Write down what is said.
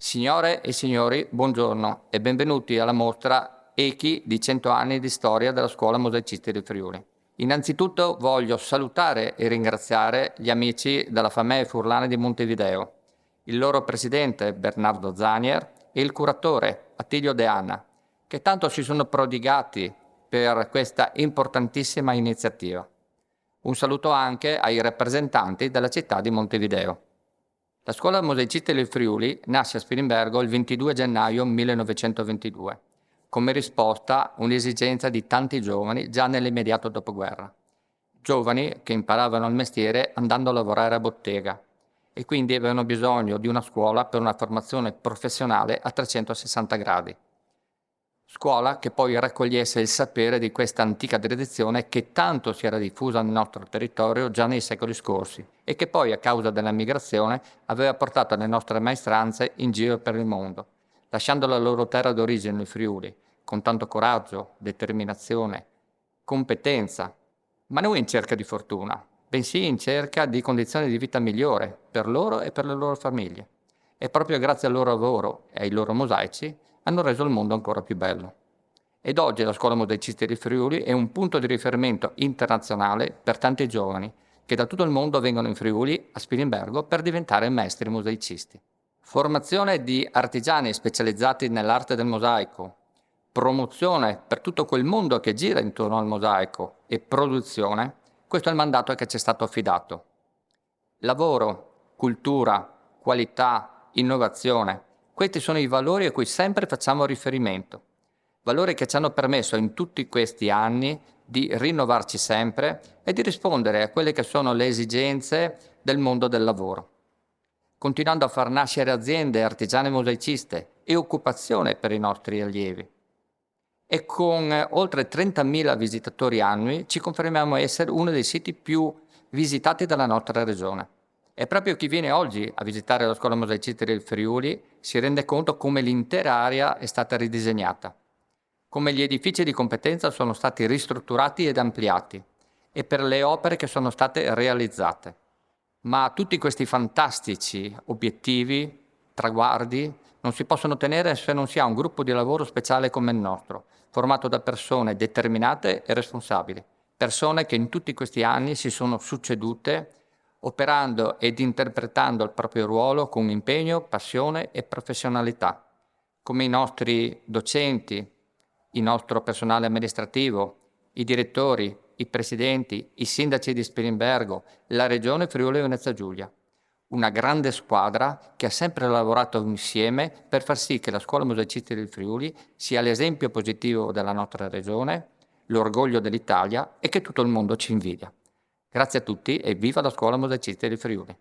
Signore e signori, buongiorno e benvenuti alla mostra Echi di 100 anni di storia della Scuola Mosaicisti del Friuli. Innanzitutto voglio salutare e ringraziare gli amici della Famiglia Furlane di Montevideo, il loro presidente Bernardo Zanier e il curatore Attilio De Anna, che tanto si sono prodigati per questa importantissima iniziativa. Un saluto anche ai rappresentanti della città di Montevideo. La Scuola Mosaicisti del Friuli nasce a Spilimbergo il 22 gennaio 1922, come risposta a un'esigenza di tanti giovani già nell'immediato dopoguerra. Giovani che imparavano il mestiere andando a lavorare a bottega e quindi avevano bisogno di una scuola per una formazione professionale a 360 gradi. Scuola che poi raccogliesse il sapere di questa antica tradizione che tanto si era diffusa nel nostro territorio già nei secoli scorsi e che poi a causa della migrazione aveva portato le nostre maestranze in giro per il mondo, lasciando la loro terra d'origine, il Friuli, con tanto coraggio, determinazione, competenza, ma non in cerca di fortuna, bensì in cerca di condizioni di vita migliore per loro e per le loro famiglie. E proprio grazie al loro lavoro e ai loro mosaici hanno reso il mondo ancora più bello. Ed oggi la Scuola Mosaicisti di Friuli è un punto di riferimento internazionale per tanti giovani che da tutto il mondo vengono in Friuli, a Spilimbergo, per diventare maestri mosaicisti. Formazione di artigiani specializzati nell'arte del mosaico, promozione per tutto quel mondo che gira intorno al mosaico e produzione, questo è il mandato che ci è stato affidato. Lavoro, cultura, qualità, innovazione, questi sono i valori a cui sempre facciamo riferimento. Valori che ci hanno permesso in tutti questi anni di rinnovarci sempre e di rispondere a quelle che sono le esigenze del mondo del lavoro, continuando a far nascere aziende artigiane mosaiciste e occupazione per i nostri allievi. E con oltre 30.000 visitatori annui ci confermiamo essere uno dei siti più visitati dalla nostra regione. E proprio chi viene oggi a visitare la Scuola Mosaicisti del Friuli si rende conto come l'intera area è stata ridisegnata, come gli edifici di competenza sono stati ristrutturati ed ampliati e per le opere che sono state realizzate. Ma tutti questi fantastici obiettivi, traguardi, non si possono ottenere se non si ha un gruppo di lavoro speciale come il nostro, formato da persone determinate e responsabili, persone che in tutti questi anni si sono succedute operando ed interpretando il proprio ruolo con impegno, passione e professionalità, come i nostri docenti, il nostro personale amministrativo, i direttori, i presidenti, i sindaci di Spilimbergo, la regione Friuli Venezia Giulia. Una grande squadra che ha sempre lavorato insieme per far sì che la Scuola Mosaicisti del Friuli sia l'esempio positivo della nostra regione, l'orgoglio dell'Italia e che tutto il mondo ci invidia. Grazie a tutti e viva la Scuola Mosaicisti del Friuli.